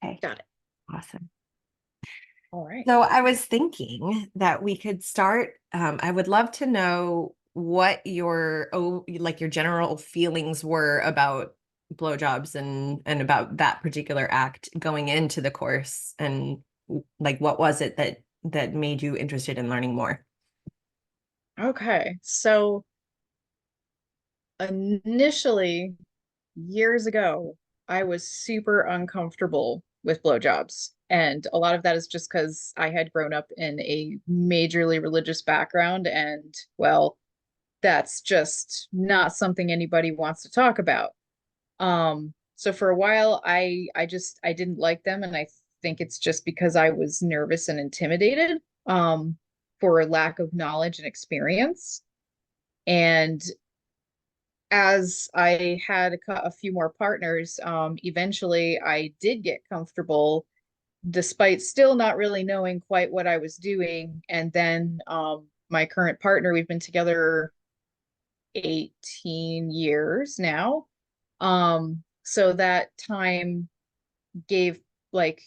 Okay, Got it. awesome. All right. So I was thinking that we could start. I would love to know what your like your general feelings were about blowjobs and about that particular act going into the course, and like what was it that made you interested in learning more? Okay. So initially, years ago, I was super uncomfortable with blowjobs. And a lot of that is just because I had grown up in a majorly religious background. And well, that's just not something anybody wants to talk about. So for a while, I didn't like them. And I think it's just because I was nervous and intimidated, for lack of knowledge and experience. And as I had a few more partners, eventually I did get comfortable, despite still not really knowing quite what I was doing. And then my current partner, we've been together 18 years now. So that time gave, like,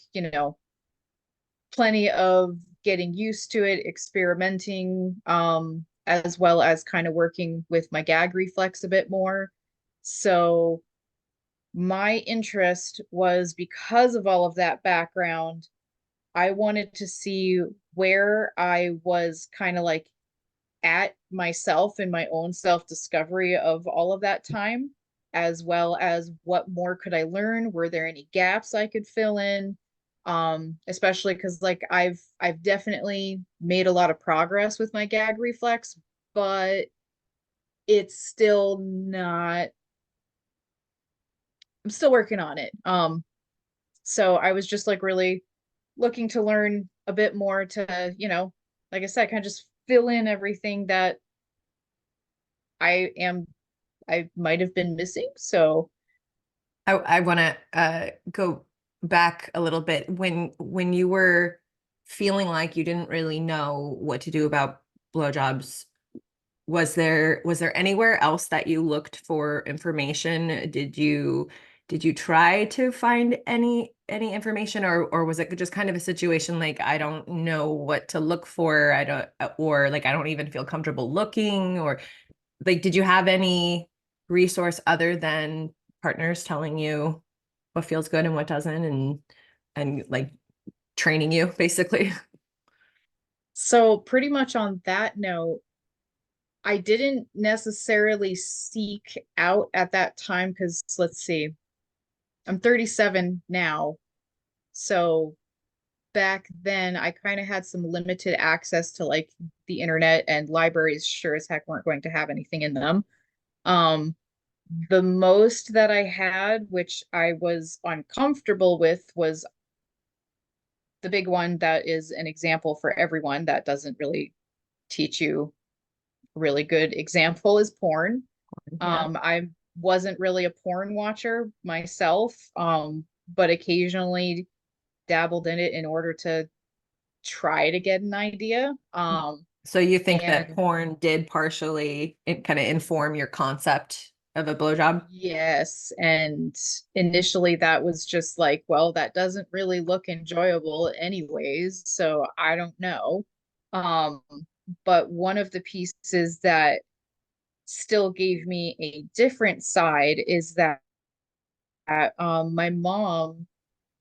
plenty of getting used to it, experimenting, as well as kind of working with my gag reflex a bit more. So my interest was because of all of that background. I wanted to see where I was kind of like at myself and my own self discovery of all of that time, as well as what more could I learn? Were there any gaps I could fill in? Especially because like I've definitely made a lot of progress with my gag reflex, but it's still not, I'm still working on it. So I was just like really looking to learn a bit more to, like I said, kind of just fill in everything that I am, I might have been missing. So, I want to go back a little bit when you were feeling like you didn't really know what to do about blowjobs. Was there anywhere else that you looked for information? Did you try to find any information, or was it just kind of a situation like I don't know what to look for, I don't, or like I don't even feel comfortable looking, or like did you have any resource other than partners telling you what feels good and what doesn't, and like training you basically? so pretty much on that note, I didn't necessarily seek out at that time because let's see, I'm 37 now. So back then I kind of had some limited access to like the internet, and libraries sure as heck weren't going to have anything in them. Um, the most that I had, which I was uncomfortable with, was the big one that is an example for everyone that doesn't really teach you a really good example is porn. Yeah. I wasn't really a porn watcher myself, but occasionally dabbled in it in order to try to get an idea. So you think that And porn did partially kind of inform your concept of a blowjob? yes, and initially that was just like, well, that doesn't really look enjoyable anyways, so I don't know. Um, but one of the pieces that still gave me a different side is that my mom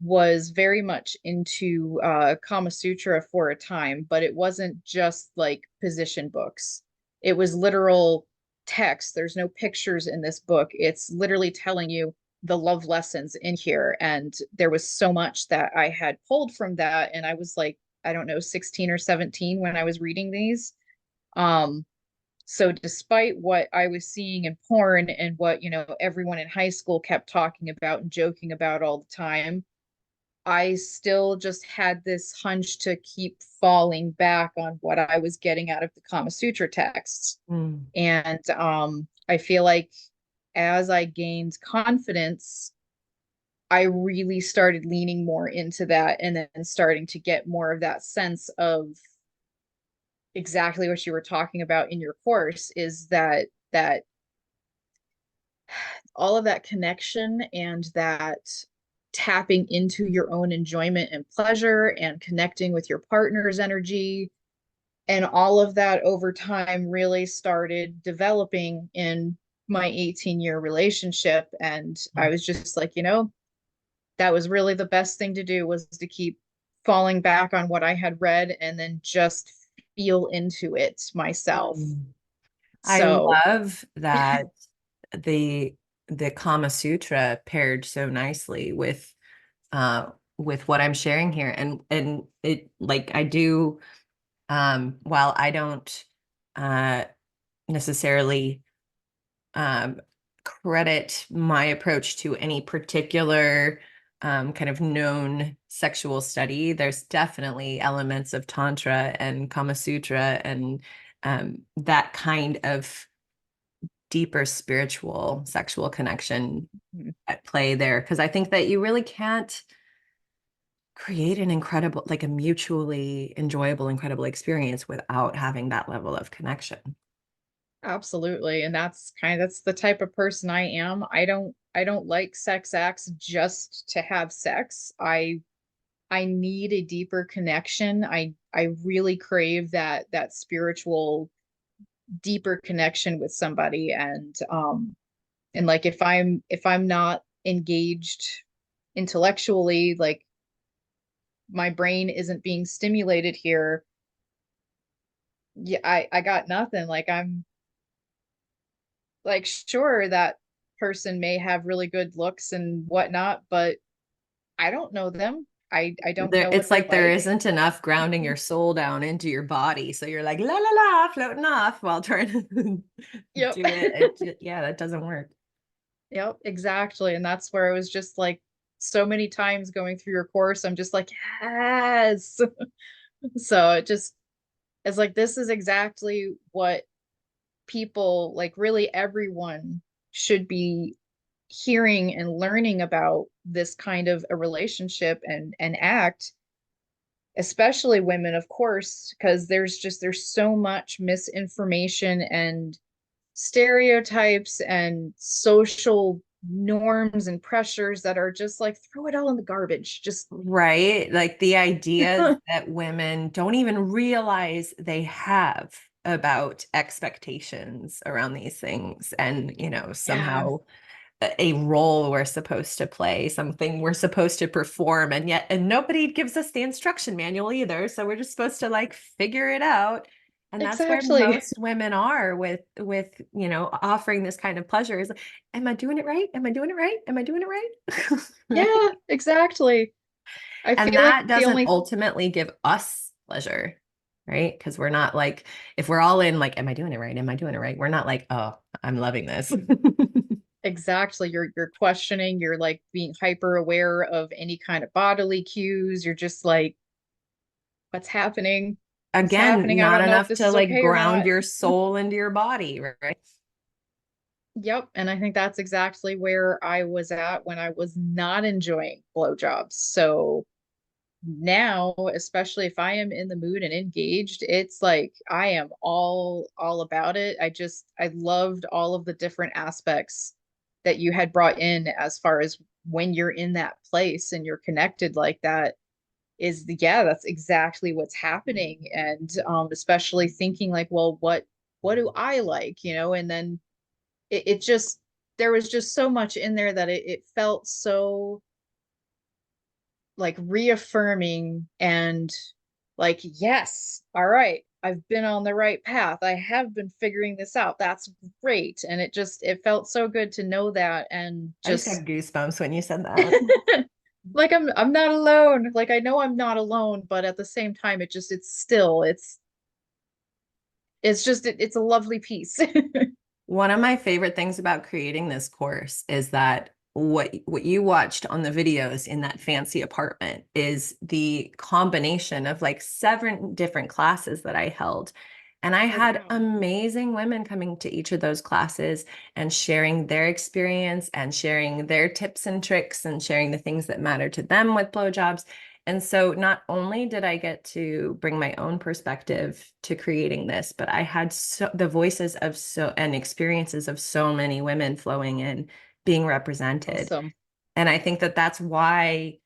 was very much into Kama Sutra for a time, but it wasn't just like position books. It was literal text. There's no pictures in this book. It's literally telling you the love lessons in here. And there was so much that I had pulled from that. And I was like, I don't know, 16 or 17 when I was reading these. Um, so despite what I was seeing in porn and what, everyone in high school kept talking about and joking about all the time, I still just had this hunch to keep falling back on what I was getting out of the Kama Sutra texts. Mm. And I feel like as I gained confidence, I really started leaning more into that and then starting to get more of that sense of exactly what you were talking about in your course is that all of that connection and that tapping into your own enjoyment and pleasure and connecting with your partner's energy. And all of that over time really started developing in my 18-year relationship. And I was just like, that was really the best thing to do, was to keep falling back on what I had read and then just feel into it myself. Mm. I So, love that the the Kama Sutra paired so nicely with what I'm sharing here. And it, like, I do, while I don't uh necessarily um credit my approach to any particular kind of known sexual study, there's definitely elements of Tantra and Kama Sutra and that kind of deeper spiritual sexual connection at play there. Because I think that you really can't create an incredible, like a mutually enjoyable, incredible experience without having that level of connection. absolutely. And that's the type of person I am. I don't like sex acts just to have sex. I need a deeper connection. I really crave that spiritual deeper connection with somebody. And like if I'm not engaged intellectually, like my brain isn't being stimulated here, yeah, I got nothing. Like I'm like, sure, that person may have really good looks and whatnot, but I don't know them. I don't There, know what it's they're like there like. isn't enough grounding your soul down into your body. So you're like la la la floating off while trying to Yep. do it. Yeah, that doesn't work. Yep, exactly. And that's where it was just like so many times going through your course, I'm just like, yes. So it just it's like this is exactly what people, like really everyone, should be hearing and learning about this kind of a relationship and act, especially women, of course, because there's so much misinformation and stereotypes and social norms and pressures that are just like throw it all in the garbage. Just Right? Like the ideas that women don't even realize they have about expectations around these things and, yeah, somehow a role we're supposed to play, something we're supposed to perform, and nobody gives us the instruction manual either. So we're just supposed to like figure it out. And that's where exactly. most women are with, offering this kind of pleasure is like, am I doing it right? Am I doing it right? Am I doing it right? Right. Yeah, exactly. I And feel like that the doesn't only ultimately give us pleasure, right? Because we're not like, if we're all in like, am I doing it right? Am I doing it right? We're not like, oh, I'm loving this. exactly, you're questioning, you're like being hyper aware of any kind of bodily cues. You're just like, what's happening? What's Again, happening? I not don't know if enough this to is like okay or ground not. your soul into your body, right? Yep. And I think that's exactly where I was at when I was not enjoying blowjobs. So now, especially if I am in the mood and engaged, it's like I am all about it. I loved all of the different aspects that you had brought in as far as when you're in that place and you're connected like that, is the yeah, that's exactly what's happening. And especially thinking like, well, what do I like, and then it just there was just so much in there that it felt so like reaffirming and like, yes, all right, I've been on the right path, I have been figuring this out, that's great. And it felt so good to know that. And I just got just goosebumps when you said that. like I'm not alone, like I know I'm not alone, but at the same time it just it's still it's just it's a lovely piece. One of my favorite things about creating this course is that what you watched on the videos in that fancy apartment is the combination of like 7 different classes that I held. And I Oh had wow. amazing women coming to each of those classes and sharing their experience and sharing their tips and tricks and sharing the things that matter to them with blowjobs. And so not only did I get to bring my own perspective to creating this, but I had the voices and experiences of so many women flowing in, being represented. Awesome. And I think that that's why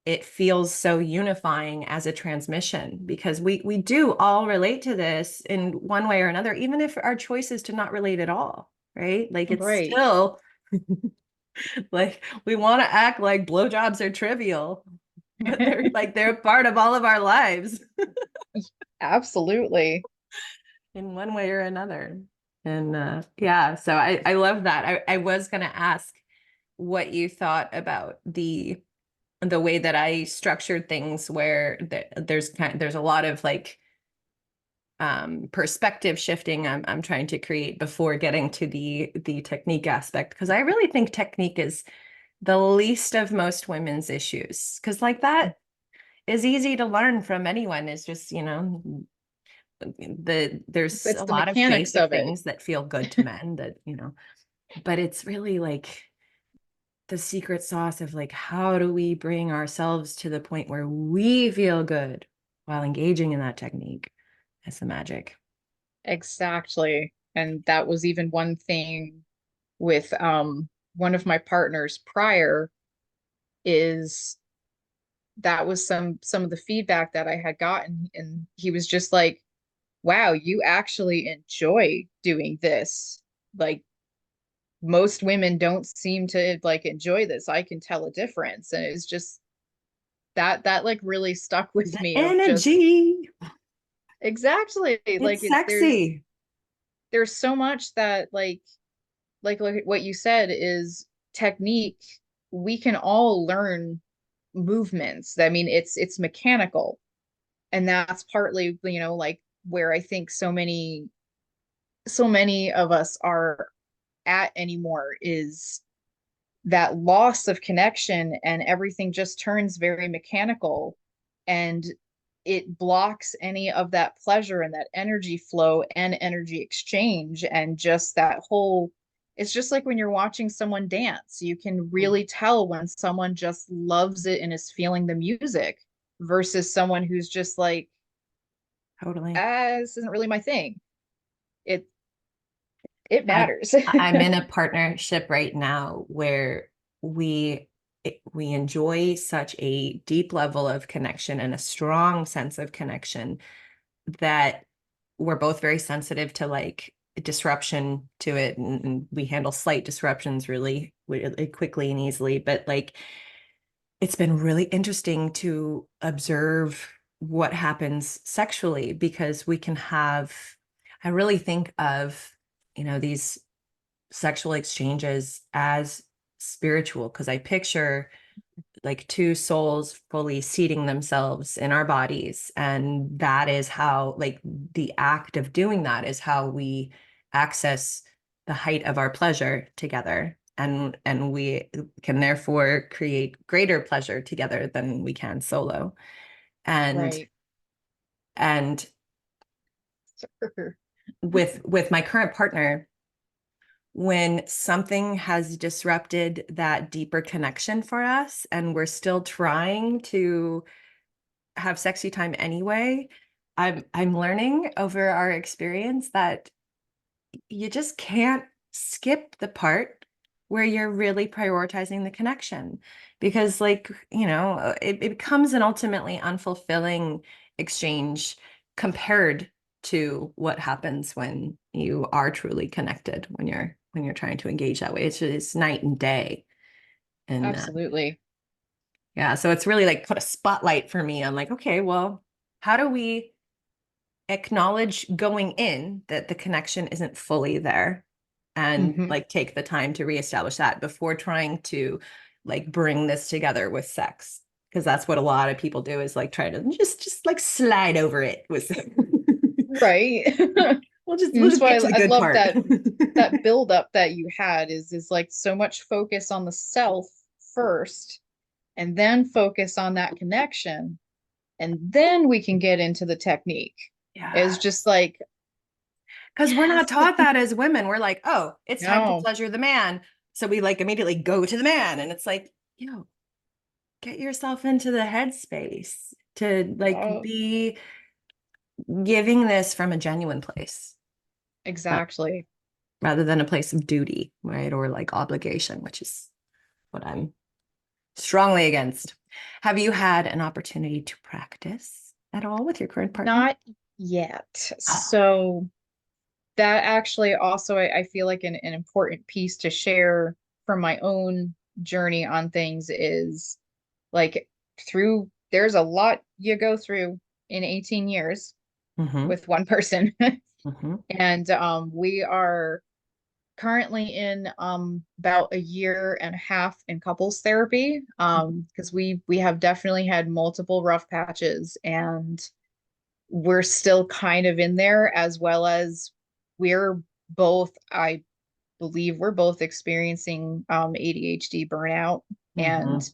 it feels so unifying as a transmission, because we do all relate to this in one way or another, even if our choice is to not relate at all, right? Like it's Right. still like we want to act like blowjobs are trivial, but they're a part of all of our lives Absolutely. in one way or another. And yeah, so I love that. I was gonna ask what you thought about the way that I structured things, where there's a lot of like perspective shifting I'm trying to create before getting to the technique aspect, because I really think technique is the least of most women's issues, because like that is easy to learn from anyone. Is just, there's It's a the lot of mechanics basic of it. things that feel good to men that, but it's really like the secret sauce of like, how do we bring ourselves to the point where we feel good while engaging in that technique? That's the magic. Exactly. And that was even one thing with one of my partners prior, is that was some of the feedback that I had gotten, and he was just like, wow, you actually enjoy doing this. Like most women don't seem to like enjoy this. I can tell a difference. And it's just that like really stuck with The me of just energy. exactly like It's sexy. there's so much that like what you said is technique. We can all learn movements. I mean, it's mechanical, and that's partly, like where I think so many of us are at anymore, is that loss of connection, and everything just turns very mechanical, and it blocks any of that pleasure and that energy flow and energy exchange, and just that whole, it's just like when you're watching someone dance, you can really tell when someone just loves it and is feeling the music versus someone who's just like, Totally. ah, this isn't really my thing. It I matters. I'm in a partnership right now where we we enjoy such a deep level of connection and a strong sense of connection that we're both very sensitive to like disruption to it, and we handle slight disruptions really quickly and easily. But like it's been really interesting to observe what happens sexually, because we can have, I really think of, these sexual exchanges as spiritual, because I picture like two souls fully seating themselves in our bodies. And that is how, like, the act of doing that is how we access the height of our pleasure together. And we can therefore create greater pleasure together than we can solo. And Right. and with my current partner, when something has disrupted that deeper connection for us and we're still trying to have sexy time anyway, I'm learning over our experience that you just can't skip the part where you're really prioritizing the connection, because like, it becomes an ultimately unfulfilling exchange compared to what happens when you are truly connected, when you're trying to engage that way. It's night and day. And Absolutely. yeah, so it's really like put a spotlight for me on like, okay, well, how do we acknowledge going in that the connection isn't fully there, and Hmm. like take the time to reestablish that before trying to like bring this together with sex, because that's what a lot of people do, is like try to just like slide over it with Right. we'll That's just why get to the I good love part. that build up that you had, is like so much focus on the self first, and then focus on that connection, and then we can get into the technique. It's Yeah, just like, because we're not yes. taught that as women. We're like, oh, it's time to No. pleasure the man, so we like immediately go to the man, and it's like, get yourself into the headspace to like Oh, be giving this from a genuine place, ra- exactly. rather than a place of duty, right? Or like obligation, which is what I'm Strongly against. Have you had an opportunity to practice at all with your current partner? Not yet. Oh. So that actually also I feel like an important piece to share from my own journey on things is like through there's a lot you go through in 18 years Mm-hmm. with one person. Mm-hmm. And we are currently in about a year and a half in couples therapy because we have definitely had multiple rough patches, and we're still kind of in there, as well as we're both, I believe we're both experiencing ADHD burnout, and Mm-hmm.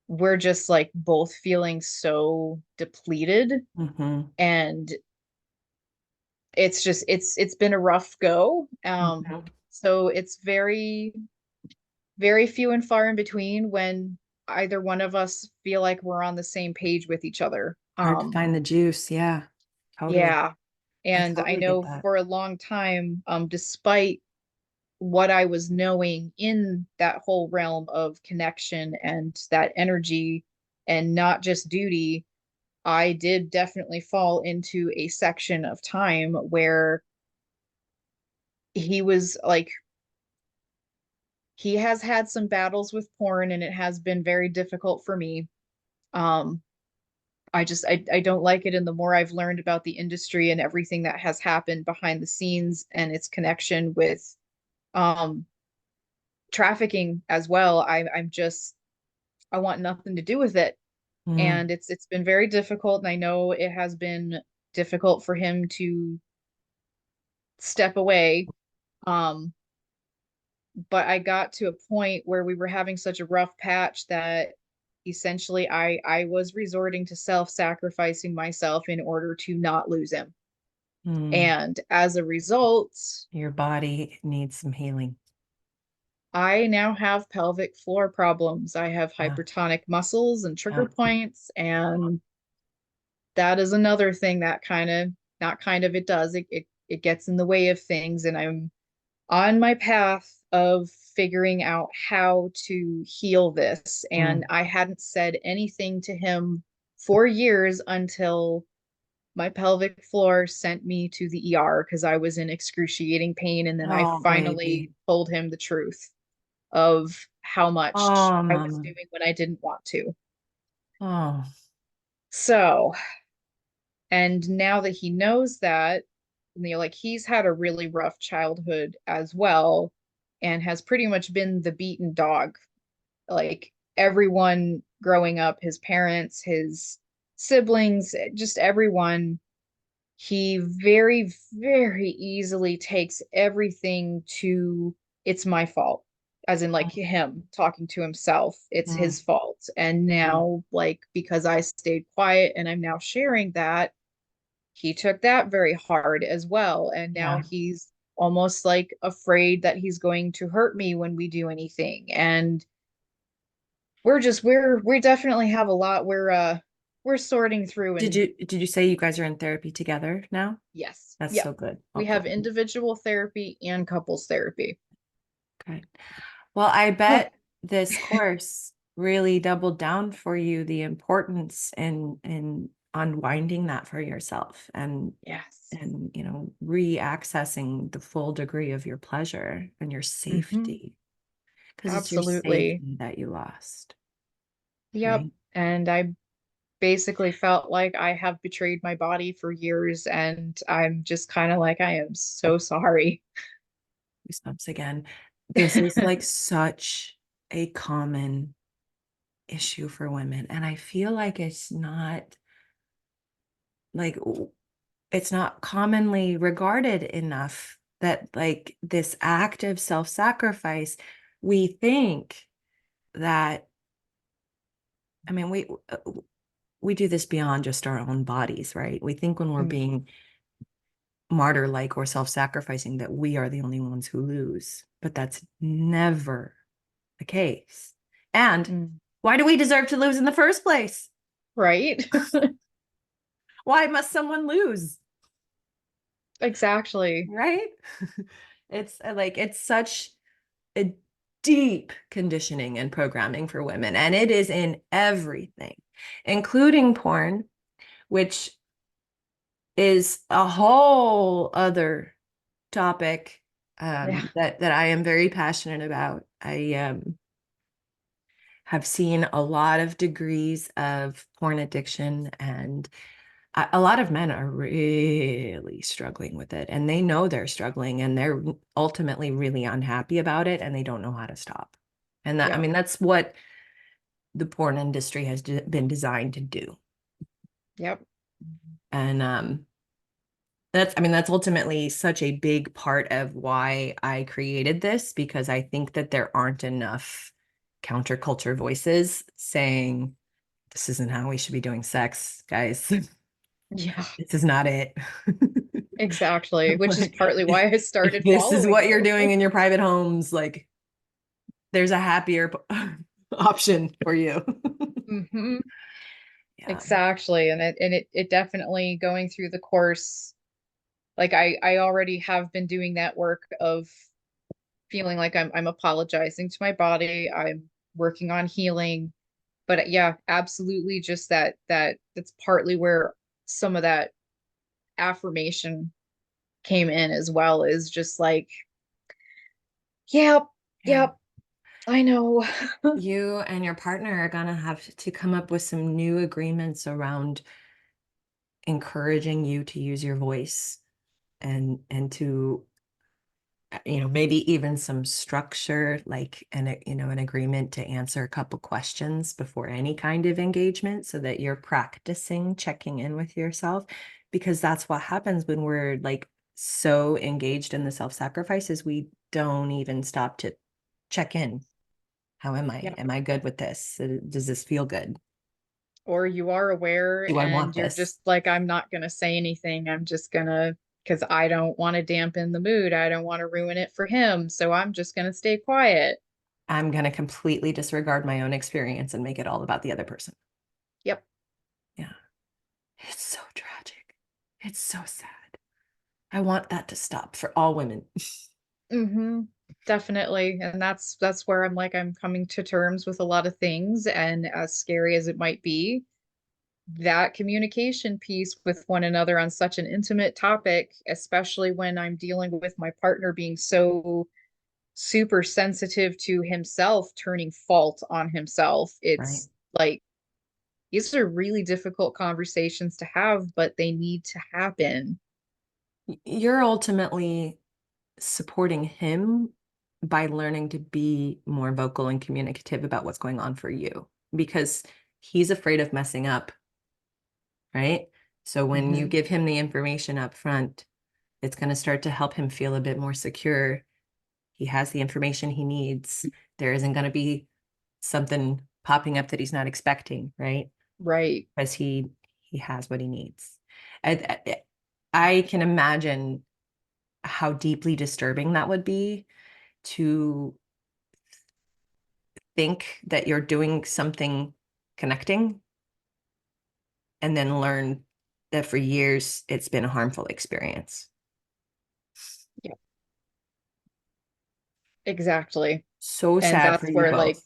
we're just like both feeling so depleted, Mm-hmm. and it's been a rough go. Mm-hmm. So it's very few and far in between when either one of us feel like we're on the same page with each other. Hard to find the juice. Yeah, totally. Yeah. I And I totally get know that. for a long time, despite what I was knowing in that whole realm of connection and that energy and not just duty, I did definitely fall into a section of time where he was like, he has had some battles with porn, and it has been very difficult for me. Um, I don't like it. And the more I've learned about the industry and everything that has happened behind the scenes and its connection with um trafficking as well, I'm just I want nothing to do with it. Mm. And it's been very difficult, and I know it has been difficult for him to step away. Um, but I got to a point where we were having such a rough patch that essentially I was resorting to self-sacrificing myself in order to not lose him. Mm. And as a result, Your body needs some healing. I now have pelvic floor problems. I have Yeah. hypertonic muscles and trigger Yeah. points, and that is another thing that kind of not kind of it does it gets in the way of things, and I'm on my path of figuring out how to heal this. And Mm. I hadn't said anything to him for years until my pelvic floor sent me to the ER because I was in excruciating pain. And then I Oh, finally baby. told him the truth of how much Oh, I was mama. doing when I didn't want to. Oh. So, and now that he knows that, like he's had a really rough childhood as well and has pretty much been the beaten dog. Like everyone growing up, his parents, his siblings, just everyone, he very, very easily takes everything to it's my fault. As in like him talking to himself, it's Mm. his fault. And Mm. now, like, because I stayed quiet and I'm now sharing that, he took that very hard as well. And now Yeah. he's almost like afraid that he's going to hurt me when we do anything. And we definitely have a lot we're sorting through. Did And you say you guys are in therapy together now? yes, That's yep, so good. Oh, we have good. individual therapy and couples therapy. Okay. Well, I Huh. bet this course really doubled down for you the importance in unwinding that for yourself Yes. and re-accessing the full degree of your pleasure and your Hmm. safety because it's your Absolutely. safety that you lost, Yep. right? And I basically felt like I have betrayed my body for years, and I'm just kind of like, I am so sorry. Goosebumps again. This is like such a common issue for women, and I feel like like it's not commonly regarded enough that like this act of self-sacrifice, we think that, I mean, we do this beyond just our own bodies, right? We think when we're Mm, being martyr-like or self-sacrificing that we are the only ones who lose, but that's never the case. And mm. why do we deserve to lose in the first place? Right? Why must someone lose? Exactly. Right? It's like it's such a deep conditioning and programming for women, and it is in everything, including porn, which is a whole other topic Yeah. that I am very passionate about. I have seen a lot of degrees of porn addiction, and a lot of men are really struggling with it, and they know they're struggling, and they're ultimately really unhappy about it, and they don't know how to stop. And that, I Yep. mean, that's what the porn industry has been designed to do. Yep. And that's, I mean, that's ultimately such a big part of why I created this, because I think that there aren't enough counterculture voices saying, this isn't how we should be doing sex, guys. Yeah. This is not it. Exactly. Which is Like, partly why I if started this is following what you're you. doing in your private homes, like there's a happier option for you. Hmm. Yeah. Exactly. And it definitely going through the course, like I already have been doing that work of feeling like I'm apologizing to my body. I'm working on healing. But yeah, absolutely just that's partly where some of that affirmation came in as well, is just like, yep, Yeah. yep, I know. You and your partner are gonna have to come up with some new agreements around encouraging you to use your voice, and to maybe even some structure, like an agreement to answer a couple questions before any kind of engagement, so that you're practicing checking in with yourself, because that's what happens when we're like so engaged in the self-sacrifice, is we don't even stop to check in. How am I? Yeah. Am I good with this? Does this feel good? Or you are aware Do I want and you're this? just like, I'm not going to say anything. I'm just going to, because I don't want to dampen the mood. I don't want to ruin it for him. So I'm just going to stay quiet. I'm going to completely disregard my own experience and make it all about the other person. Yep. Yeah. It's so tragic. It's so sad. I want that to stop for all women. Hmm. Definitely. And that's where I'm coming to terms with a lot of things. And as scary as it might be, that communication piece with one another on such an intimate topic, especially when I'm dealing with my partner being so super sensitive to himself, turning fault on himself. Right. It's like these are really difficult conversations to have, but they need to happen. You're ultimately supporting him by learning to be more vocal and communicative about what's going on for you, because he's afraid of messing up, right? So when you Hmm. give him the information up front, it's going to start to help him feel a bit more secure. He has the information he needs. There isn't going to be something popping up that he's not expecting, right? Right. Because he has what he needs. I can imagine how deeply disturbing that would be, to think that you're doing something connecting and then learn that for years it's been a harmful experience. Yeah, exactly. So And sad for that's you where like both.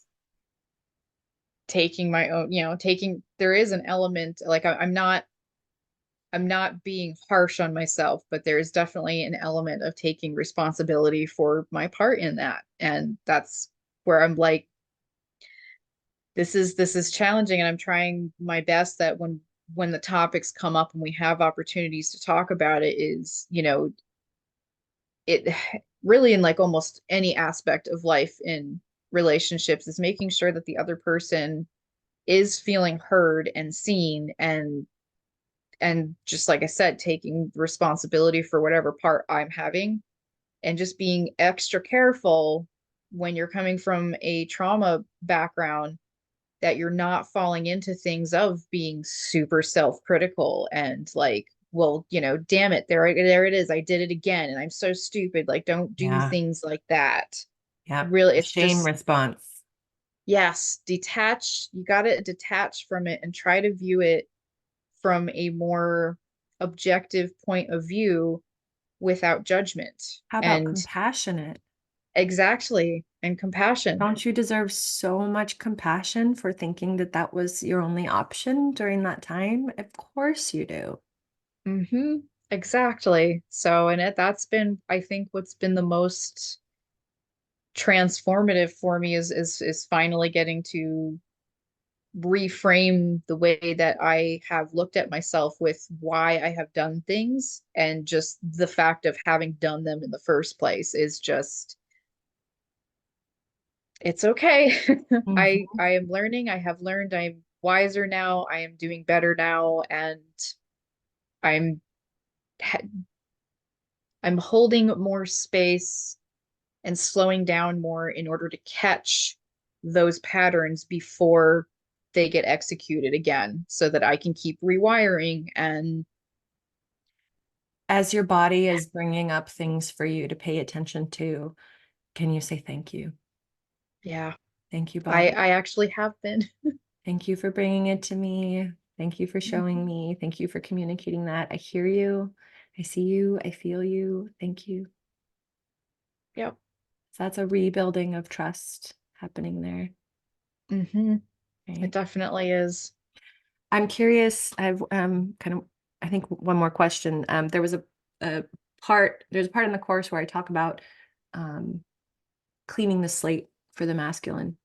taking my own, taking there is an element like I'm not being harsh on myself, but there is definitely an element of taking responsibility for my part in that. And that's where I'm like, this is challenging, and I'm trying my best that when the topics come up and we have opportunities to talk about it, is, it really in like almost any aspect of life in relationships, is making sure that the other person is feeling heard and seen, and just like I said, taking responsibility for whatever part I'm having, and just being extra careful when you're coming from a trauma background, that you're not falling into things of being super self-critical and like, well, damn it, there it is, I did it again and I'm so stupid. Like, don't do Yeah. things like that. Yep. Really, The it's shame just, response. yes, detach. You got to detach from it and try to view it from a more objective point of view without judgment. How about And compassionate? exactly. and compassion. Don't you deserve so much compassion for thinking that that was your only option during that time? Of course you do. Hmm. Exactly. So, and that's been, I think, what's been the most transformative for me is finally getting to reframe the way that I have looked at myself with why I have done things, and just the fact of having done them in the first place is just, it's okay. Mhm. I am learning. I have learned. I'm wiser now. I am doing better now, and I'm I'm holding more space and slowing down more in order to catch those patterns before they get executed again, so that I can keep rewiring. And As your body is bringing up things for you to pay attention to, can you say thank you? yeah, Thank you, I body. I actually have been. Thank you for bringing it to me. Thank you for showing Mhm. me. Thank you for communicating that. I hear you. I see you. I feel you. Thank you. Yep. So that's a rebuilding of trust happening there, Hmm. It right? definitely is. I'm curious. I've kind of, I think one more question. A there's a part in the course where I talk about um, cleaning the slate for the masculine.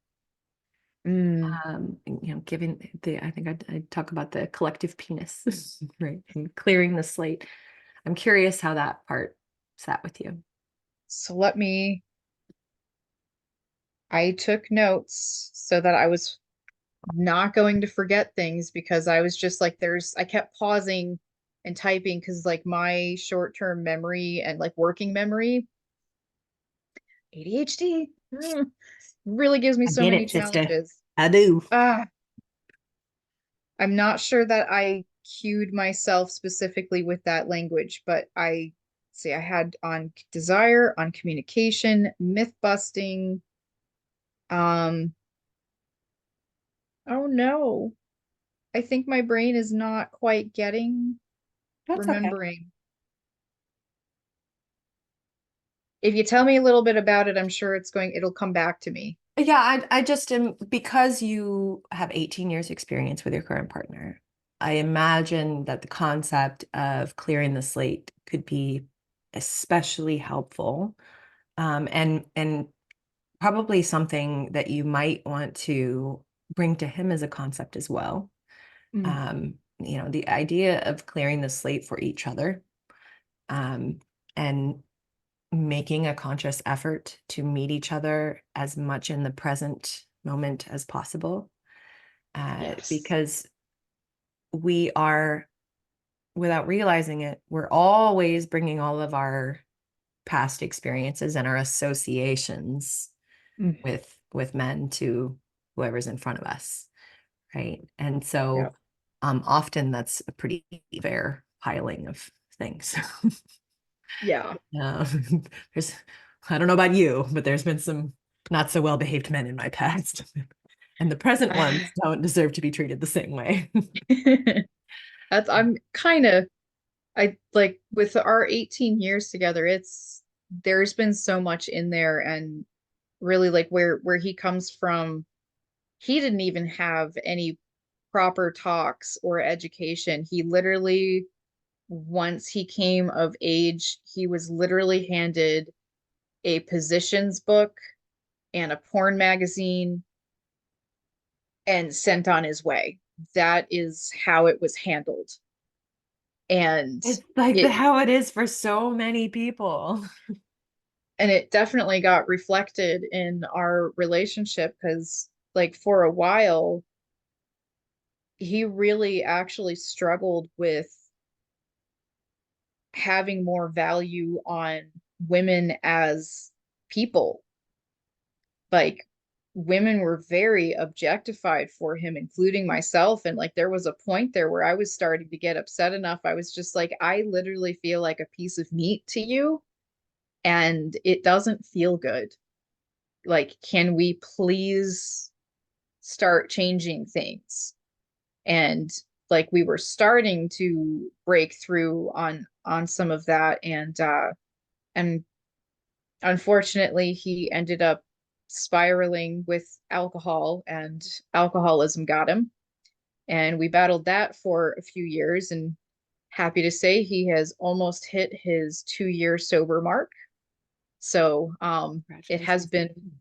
Mm. Giving I think I talk about the collective penis, right? And clearing the slate. I'm curious how that part sat with you. So I took notes so that I was not going to forget things, because I was just like, I kept pausing and typing because like my short-term memory and like working memory, ADHD, really gives me I so get many it, sister. challenges. I do. Ah, I'm not sure that I cued myself specifically with that language, but I see I had on desire, on communication, myth busting. Um, oh no, I think my brain is not quite getting That's okay. remembering. If you tell me a little bit about it, I'm sure it'll come back to me. Yeah, I just am because you have 18 years experience with your current partner. I imagine that the concept of clearing the slate could be especially helpful, and probably something that you might want to bring to him as a concept as well. Mm, The idea of clearing the slate for each other, um, and making a conscious effort to meet each other as much in the present moment as possible, yes. because we are, without realizing it, we're always bringing all of our past experiences and our associations Mm, with men to whoever's in front of us, right? And yeah. so often that's a pretty fair piling of things. Yeah. Uh, there's, I don't know about you, but there's been some not so well behaved men in my past, and the present ones don't deserve to be treated the same way. I'm kind of, I like with our 18 years together, there's been so much in there. And really like where he comes from, he didn't even have any proper talks or education. He literally, once he came of age, he was literally handed a positions book and a porn magazine and sent on his way. That is how it was handled. And It's like it how it is for so many people. and it definitely got reflected in our relationship, because like for a while he really actually struggled with having more value on women as people. Like women were very objectified for him, including myself. And like there was a point there where I was starting to get upset enough. I was just like, I literally feel like a piece of meat to you, and it doesn't feel good. Like, can we please start changing things? And like we were starting to break through on some of that. And unfortunately he ended up spiraling with alcohol, and alcoholism got him. And we battled that for a few years, and happy to say he has almost hit his 2 year sober mark. So it has Congratulations. been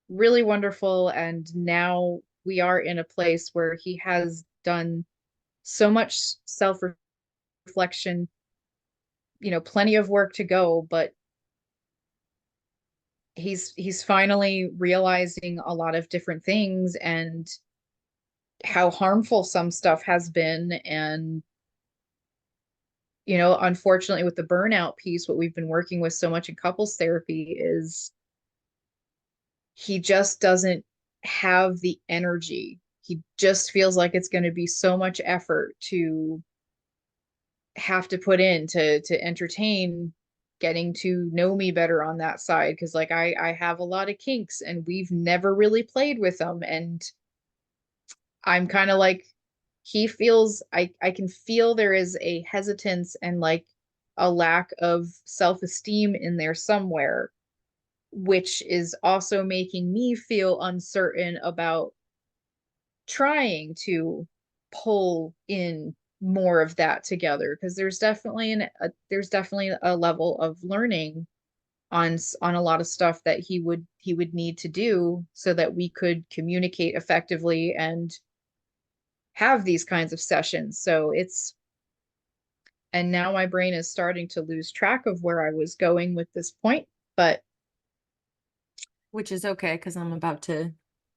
really wonderful. And now we are in a place where he has done so much self reflection, plenty of work to go, but he's finally realizing a lot of different things and how harmful some stuff has been. And unfortunately, with the burnout piece, what we've been working with so much in couples therapy is he just doesn't have the energy. He just feels like it's going to be so much effort to have to put in to entertain getting to know me better on that side, because like I have a lot of kinks and we've never really played with them. And I'm kind of like, he feels, I can feel there is a hesitance and like a lack of self-esteem in there somewhere, which is also making me feel uncertain about trying to pull in more of that together, because there's definitely a level of learning on a lot of stuff that he would need to do so that we could communicate effectively and have these kinds of sessions. So it's, and now my brain is starting to lose track of where I was going with this point, but Which is okay because I'm about to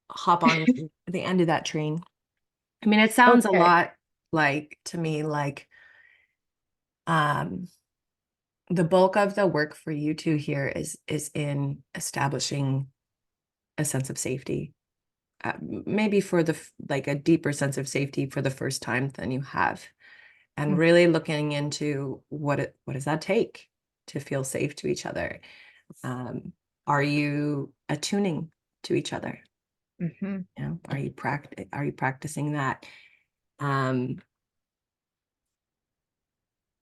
hop on the end of that train. I mean, it sounds a okay. lot like to me like um the bulk of the work for you two here is in establishing a sense of safety. Maybe for like a deeper sense of safety for the first time than you have, and Mm, really looking into what does that take to feel safe to each other. Are you attuning to each other? mhm, You know, are you practicing that? Um,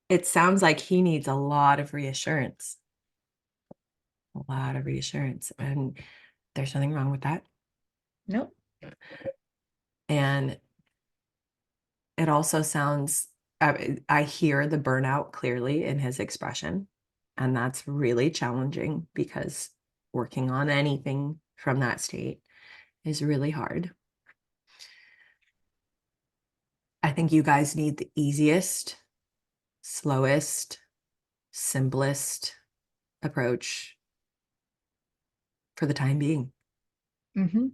it sounds like he needs a lot of reassurance, and there's nothing wrong with that. nope. And it also sounds, I hear the burnout clearly in his expression, and that's really challenging because working on anything from that state is really hard. I think you guys need the easiest, slowest, simplest approach for the time being. Mhm,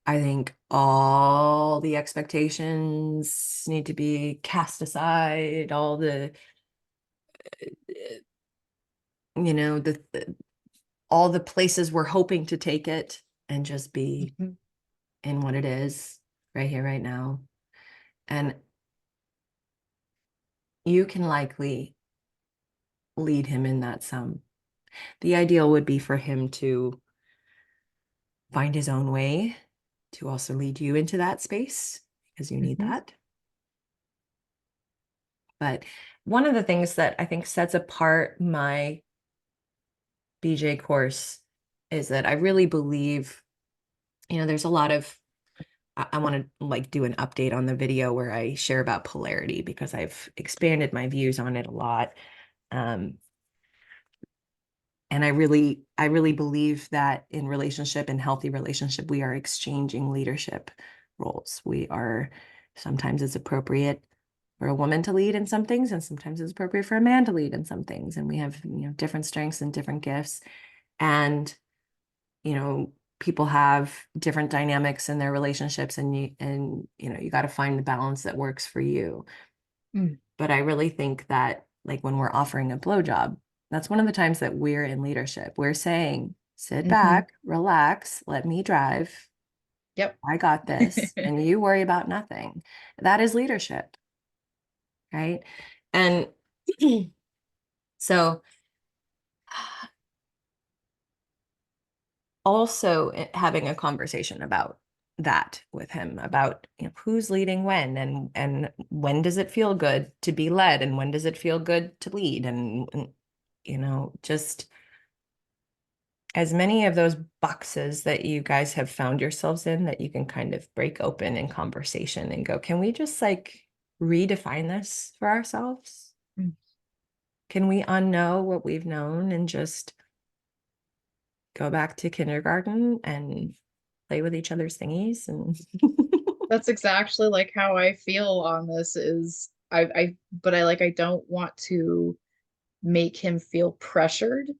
I think all the expectations need to be cast aside, all the, all the places we're hoping to take it, and just be mhm, in what it is right here, right now. And you can likely lead him in that some. The ideal would be for him to find his own way to also lead you into that space because you need mhm, that. But one of the things that I think sets apart my BJ course is that I really believe, there's a lot of, I want to like do an update on the video where I share about polarity because I've expanded my views on it a lot. Um, and I really believe that in relationship and healthy relationship, we are exchanging leadership roles. We are, sometimes it's appropriate for a woman to lead in some things, and sometimes it's appropriate for a man to lead in some things. And we have, different strengths and different gifts. And, you know, people have different dynamics in their relationships, and you got to find the balance that works for you. mm, But I really think that like when we're offering a blowjob, that's one of the times that we're in leadership. We're saying, sit mhm. back, relax, let me drive. Yep. I got this, and you worry about nothing. That is leadership, right? And so also having a conversation about that with him, about who's leading when, and when does it feel good to be led, and when does it feel good to lead, and just as many of those boxes that you guys have found yourselves in that you can kind of break open in conversation and go, can we just like redefine this for ourselves? Mm. Can we unknow what we've known and just go back to kindergarten and play with each other's thingies? And That's exactly like how I feel on this is but I don't want to make him feel pressured.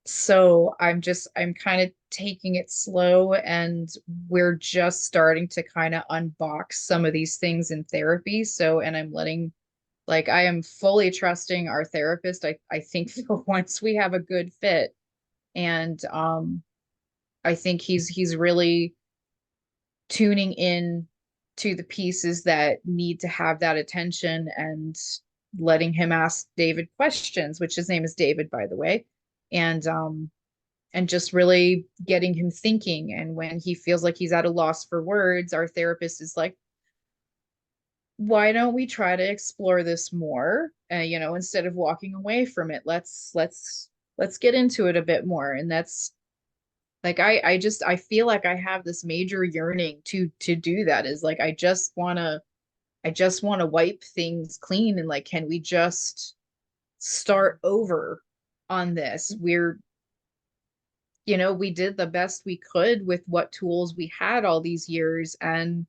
So I'm kind of taking it slow, and we're just starting to kind of unbox some of these things in therapy. So, and I'm letting, like, I am fully trusting our therapist. I think for once we have a good fit. And I think he's really tuning in to the pieces that need to have that attention, and letting him ask David questions, which his name is David, by the way. And just really getting him thinking. And when he feels like he's at a loss for words, our therapist is like, why don't we try to explore this more? Instead of walking away from it, let's get into it a bit more. And that's like, I feel like I have this major yearning to do that. Is like, I just want to wipe things clean, and like, can we just start over on this? We did the best we could with what tools we had all these years, and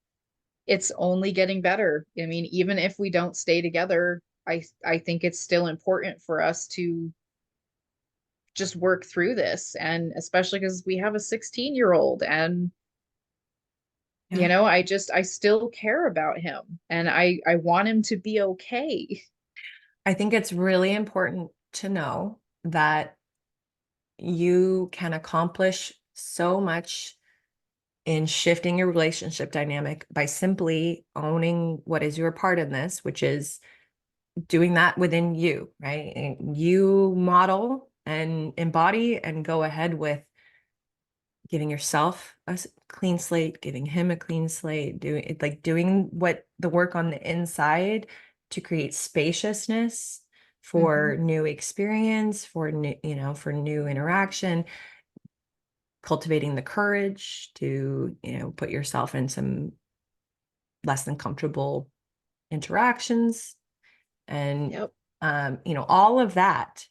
it's only getting better. I mean, even if we don't stay together, I think it's still important for us to just work through this, and especially because we have a 16-year-old, and yeah, I still care about him, and I want him to be okay. I think it's really important to know that you can accomplish so much in shifting your relationship dynamic by simply owning what is your part in this, which is doing that within you, right? And you model and embody and go ahead with giving yourself a clean slate, giving him a clean slate, doing what the work on the inside to create spaciousness Hmm. for new experience, for new, for new interaction, cultivating the courage to, put yourself in some less than comfortable interactions. And, Yep. all of that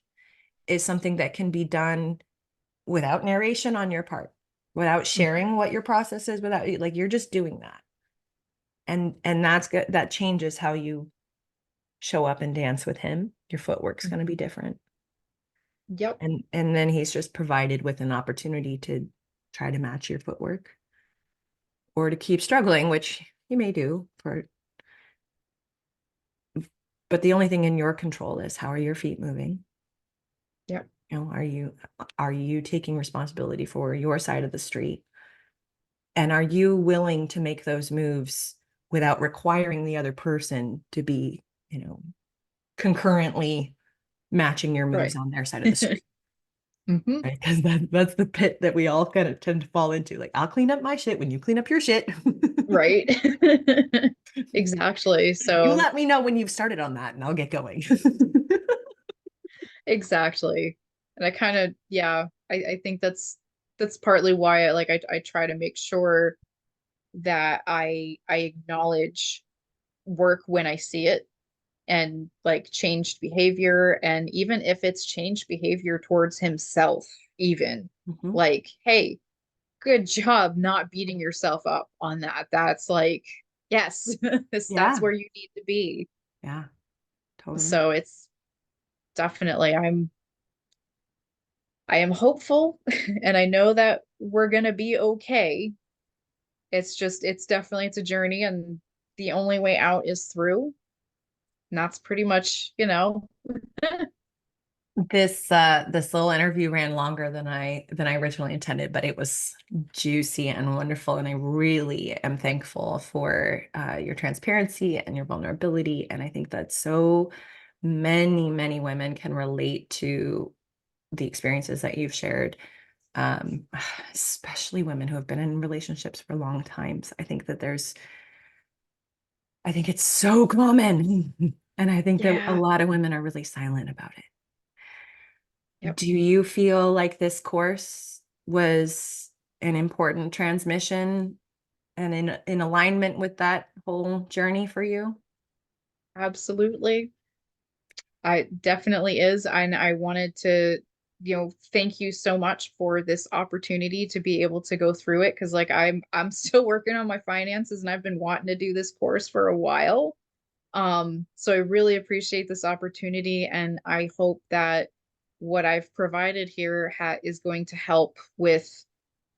is something that can be done without narration on your part, without Mhm. sharing what your process is, without like you're just doing that. And that's good. That changes how you show up and dance with him. Your footwork's going to be Mhm. different. Yep. And then he's just provided with an opportunity to try to match your footwork or to keep struggling, which he may do for, but the only thing in your control is how are your feet moving? Yep. Are you taking responsibility for your side of the street? And are you willing to make those moves without requiring the other person to be, you know, concurrently matching your moves Right. on their side of the street? Hmm. Right. Because that's the pit that we all kind of tend to fall into. Like, I'll clean up my shit when you clean up your shit. Right. Exactly. You So let me know when you've started on that and I'll get going. exactly. And I kind of, yeah, I think that's partly why I try to make sure that I acknowledge work when I see it, and like changed behavior, and even if it's changed behavior towards himself, even Mhm. like, hey, good job not beating yourself up on that. That's like, yes, that's Yeah. where you need to be. Yeah. Totally. So it's definitely, I am hopeful, and I know that we're gonna be okay. It's a journey, and the only way out is through. And that's pretty much, This little interview ran longer than I originally intended, but it was juicy and wonderful, and I really am thankful for your transparency and your vulnerability. And I think that so many women can relate to the experiences that you've shared, um, especially women who have been in relationships for long times. I think it's so common, and I think that a yeah. lot of women are really silent about it. Yep. Do you feel like this course was an important transmission and in alignment with that whole journey for you? Absolutely. I definitely is. And I wanted to, thank you so much for this opportunity to be able to go through it. Cause like I'm still working on my finances and I've been wanting to do this course for a while. So I really appreciate this opportunity, and I hope that what I've provided here is going to help with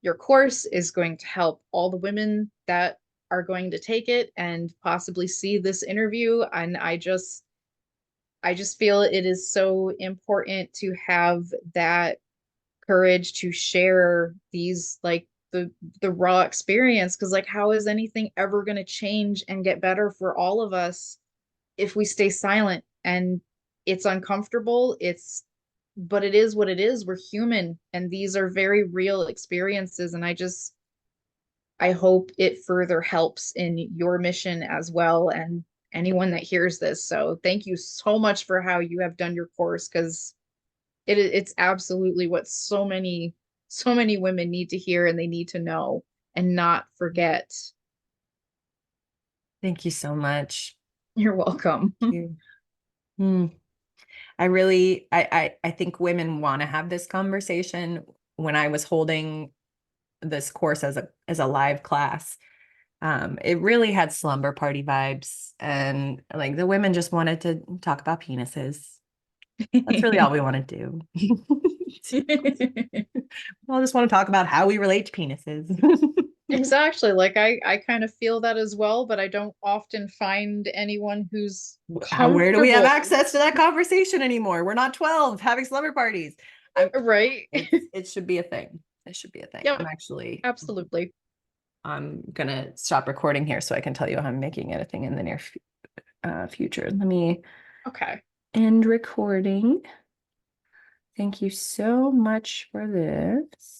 your course, is going to help all the women that are going to take it and possibly see this interview. And I just feel it is so important to have that courage to share these, like, the raw experience, because like how is anything ever going to change and get better for all of us if we stay silent? And it's uncomfortable, but it is what it is. We're human and these are very real experiences, and I hope it further helps in your mission as well, and anyone that hears this. So thank you so much for how you have done your course, because it's absolutely what so many women need to hear and they need to know and not forget. Thank you so much. You're welcome. Thank you. Hmm. I think women want to have this conversation. When I was holding this course as a live class, it really had slumber party vibes, and like the women just wanted to talk about penises. That's really all we want to do. We all just want to talk about how we relate to penises. Exactly. Like I kind of feel that as well, but I don't often find anyone who's Where do we have comfortable. access to that conversation anymore? We're not 12 having slumber parties. I'm Right? it should be a thing. It should be a thing. Yep, absolutely. I'm gonna stop recording here so I can tell you I'm making it a thing in the near future. Let me Okay. end recording. Thank you so much for this.